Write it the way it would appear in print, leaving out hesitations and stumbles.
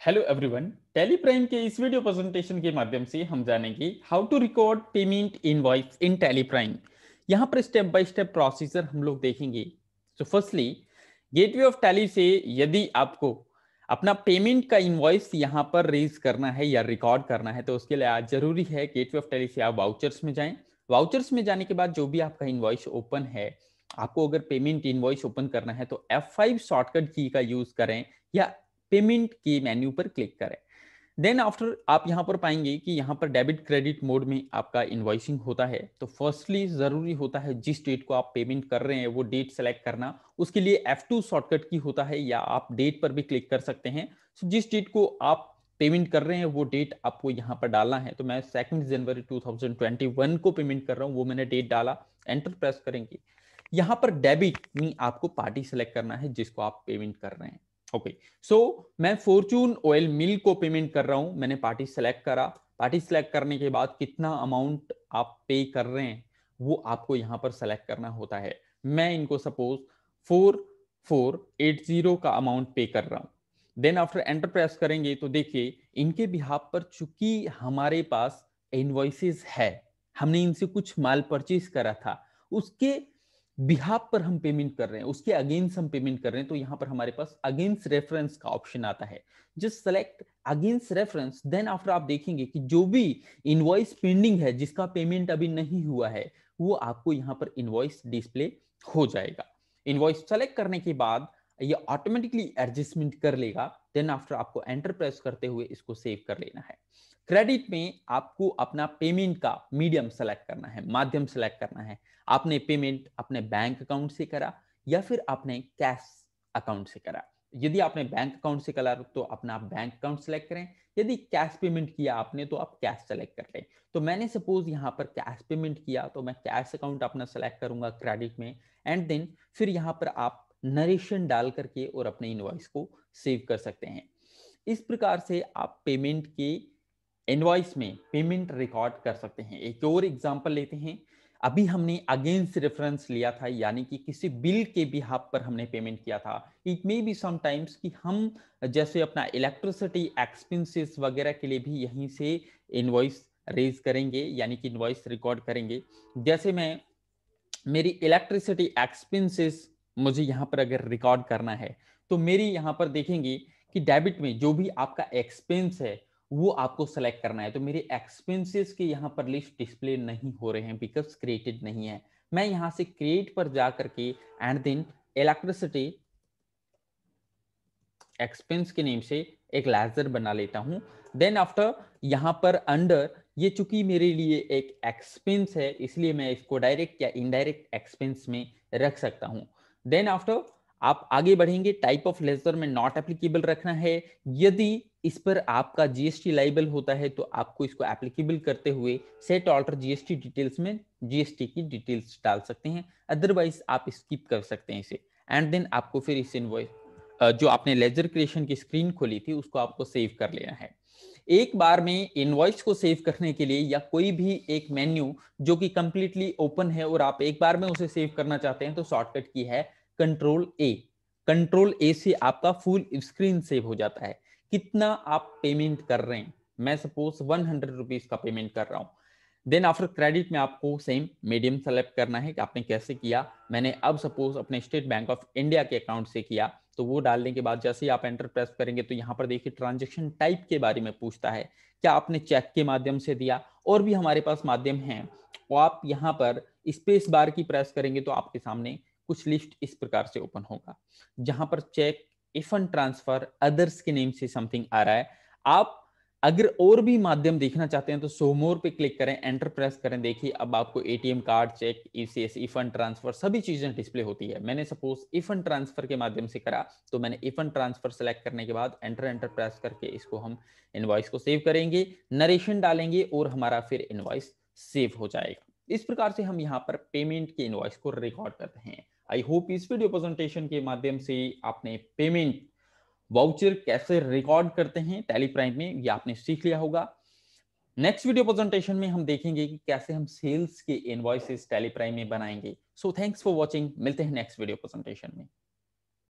Hello everyone, tally prime के इस video presentation के माध्यम से हम जानेंगे how to record payment invoice in Tally Prime. यहाँ पर स्टेप बाय स्टेप प्रोसीजर हम लोग देखेंगे। So firstly, gateway of Tally से यदि आपको अपना पेमेंट का इनवॉइस यहाँ पर रेज करना है या रिकॉर्ड करना है तो उसके लिए आज जरूरी है गेटवे ऑफ टैली से आप वाउचर्स में जाएं। वाउचर्स में जाने के बाद जो भी आपका इनवॉइस ओपन है, आपको अगर पेमेंट इनवॉइस ओपन करना है तो F5 शॉर्टकट की का यूज करें या पेमेंट के मेन्यू पर क्लिक करें। देन आफ्टर आप यहां पर पाएंगे कि यहां पर डेबिट क्रेडिट मोड में आपका इनवॉइसिंग होता है। तो फर्स्टली जरूरी होता है जिस डेट को आप पेमेंट कर रहे हैं वो डेट सेलेक्ट करना। उसके लिए F2 शॉर्टकट की होता है या आप डेट पर भी क्लिक कर सकते हैं। So, जिस डेट को आप पेमेंट कर रहे हैं वो डेट आपको यहां पर डालना है। तो मैं 2 जनवरी 2021 को पेमेंट कर रहा हूं, वो मैंने डेट डाला। एंटर प्रेस करेंगे। यहां पर डेबिट में आपको पार्टी सेलेक्ट करना है जिसको आप पेमेंट कर रहे हैं। ओके, सो मैं फॉर्चून ऑयल मिल को पेमेंट कर रहा हूं। मैंने पार्टी सेलेक्ट करा। पार्टी सेलेक्ट करने के बाद कितना अमाउंट आप पे कर रहे हैं वो आपको यहां पर सेलेक्ट करना होता है। मैं इनको सपोज 4480 का अमाउंट पे कर रहा हूं। देन आफ्टर एंटर प्रेस करेंगे तो देखिए इनके बिहाफ पर चूंकि हमारे पास इनवॉइसेस है, हमने इनसे कुछ माल परचेज करा था, उसके बिहाफ पर हम पेमेंट कर रहे हैं, उसके अगेंस्ट हम पेमेंट कर रहे हैं। तो यहां पर हमारे पास अगेंस्ट रेफरेंस का ऑप्शन आता है। Just select against reference. Then after आप देखेंगे कि जो भी इनवॉइस पेंडिंग है जिसका पेमेंट अभी नहीं हुआ है वो आपको यहां पर इनवॉइस डिस्प्ले हो जाएगा। इनवॉइस सेलेक्ट करने के बाद ये ऑटोमेटिकली एडजस्टमेंट कर लेगा। देन आफ्टर आपको एंटर प्रेस करते हुए इसको सेव कर लेना है। क्रेडिट में आपको अपना पेमेंट का मीडियम सेलेक्ट करना है, माध्यम सेलेक्ट करना है। आपने पेमेंट अपने बैंक अकाउंट से करा या फिर आपने कैश अकाउंट से करा। यदि आपने बैंक अकाउंट से करा तो अपना बैंक अकाउंट सेलेक्ट करें। यदि कैश पेमेंट किया आपने तो आप कैश सेलेक्ट कर लें। तो मैंने सपोज यहां पर कैश पेमेंट किया तो मैं कैश अकाउंट अपना सेलेक्ट करूंगा क्रेडिट में। एंड देन फिर यहां पर आप नरेशन डाल करके और अपने इनवॉइस को सेव कर सकते हैं। इस प्रकार से आप पेमेंट के इनवॉइस में पेमेंट रिकॉर्ड कर सकते हैं। एक और एग्जांपल लेते हैं। अभी हमने अगेंस्ट रेफरेंस लिया था, यानी कि किसी बिल के बिहाफ पर हमने पेमेंट किया था। इट मे बी समटाइम्स कि हम जैसे अपना इलेक्ट्रिसिटी एक्सपेंसेस वगैरह के लिए भी यहीं से इनवॉइस रेज करेंगे, यानी कि इनवॉइस रिकॉर्ड करेंगे। जैसे मैं मेरी इलेक्ट्रिसिटी एक्सपेंसेस मुझे यहां पर अगर रिकॉर्ड करना है तो मेरी यहां पर देखेंगे कि डेबिट में जो भी आपका एक्सपेंस है वो आपको सेलेक्ट करना है। तो मेरे एक्सपेंसेस के यहां पर लिस्ट डिस्प्ले नहीं हो रहे हैं बिकॉज क्रिएटेड नहीं है। मैं यहां से क्रिएट पर जा करके एंड देन इलेक्ट्रिसिटी एक्सपेंस के नेम से एक लेजर बना लेता हूं। देन आफ्टर यहां पर अंडर ये चूंकि मेरे लिए एक एक्सपेंस है इसलिए मैं इसको डायरेक्ट या इनडायरेक्ट एक्सपेंस में रख सकता हूं। देन आफ्टर आप आगे बढ़ेंगे। टाइप ऑफ लेजर में नॉट एप्लीकेबल रखना है। यदि इस पर आपका जीएसटी लाइबल होता है तो आपको इसको एप्लीकेबल करते हुए सेट ऑल्टर जीएसटी डिटेल्स में जीएसटी की डिटेल्स डाल सकते हैं। अदरवाइज आप स्किप कर सकते हैं इसे। एंड देन आपको फिर इस इनवॉइस जो आपने लेजर क्रिएशन की स्क्रीन खोली थी उसको आपको सेव कर लेना है। एक बार में इनवॉइस को सेव करने के लिए या कोई भी एक मेन्यू जो कि कंप्लीटली ओपन है और आप एक बार में उसे सेव करना चाहते हैं तो शॉर्टकट की है कंट्रोल ए। कंट्रोल ए से आपका फुल स्क्रीन सेव हो जाता है। कितना आप पेमेंट कर रहे हैं, मैं सपोज 100 रुपीज का पेमेंट कर रहा हूं। देन आफ्टर क्रेडिट में आपको सेम मीडियम सेलेक्ट करना है कि आपने कैसे किया। मैंने अब सपोज अपने स्टेट बैंक ऑफ इंडिया के अकाउंट से किया। तो वो डालने के बाद जैसे ही आप एंटर प्रेस करेंगे तो यहाँ पर देखिए ट्रांजैक्शन टाइप के बारे में पूछता है। क्या आपने चेक के माध्यम से दिया, और भी हमारे पास माध्यम हैं। और आप यहाँ पर स्पेस बार की प्रेस करेंगे तो आपके सामने कुछ लिस्ट इस प्रकार से ओपन होगा जहां पर चेक, फंड ट्रांसफर, अदर्स के नेम से समथिंग आ रहा है। आप अगर और भी माध्यम देखना चाहते हैं तो शो मोर पे क्लिक करें, एंटर प्रेस करें। देखिए अब आपको एटीएम कार्ड, चेक, ईसीएस, ई फंड ट्रांसफर सभी चीजें डिस्प्ले होती है। मैंने सपोज ई फंड ट्रांसफर के माध्यम से करा तो मैंने ई फंड ट्रांसफर सेलेक्ट करने के बाद एंटर प्रेस करके इसको हम इनवॉइस को सेव करेंगे, नरेशन डालेंगे और हमारा फिर इनवॉइस सेव हो जाएगा। इस प्रकार से हम यहाँ पर पेमेंट के इनवॉइस को रिकॉर्ड करते हैं। आई होप इस वीडियो प्रेजेंटेशन के माध्यम से आपने पेमेंट वाउचर कैसे रिकॉर्ड करते हैं टैली प्राइम में ये आपने सीख लिया होगा। नेक्स्ट वीडियो प्रेजेंटेशन में हम देखेंगे कि कैसे हम सेल्स के इनवॉइसेस टैली प्राइम में बनाएंगे। सो थैंक्स फॉर वॉचिंग, मिलते हैं नेक्स्ट वीडियो प्रेजेंटेशन में।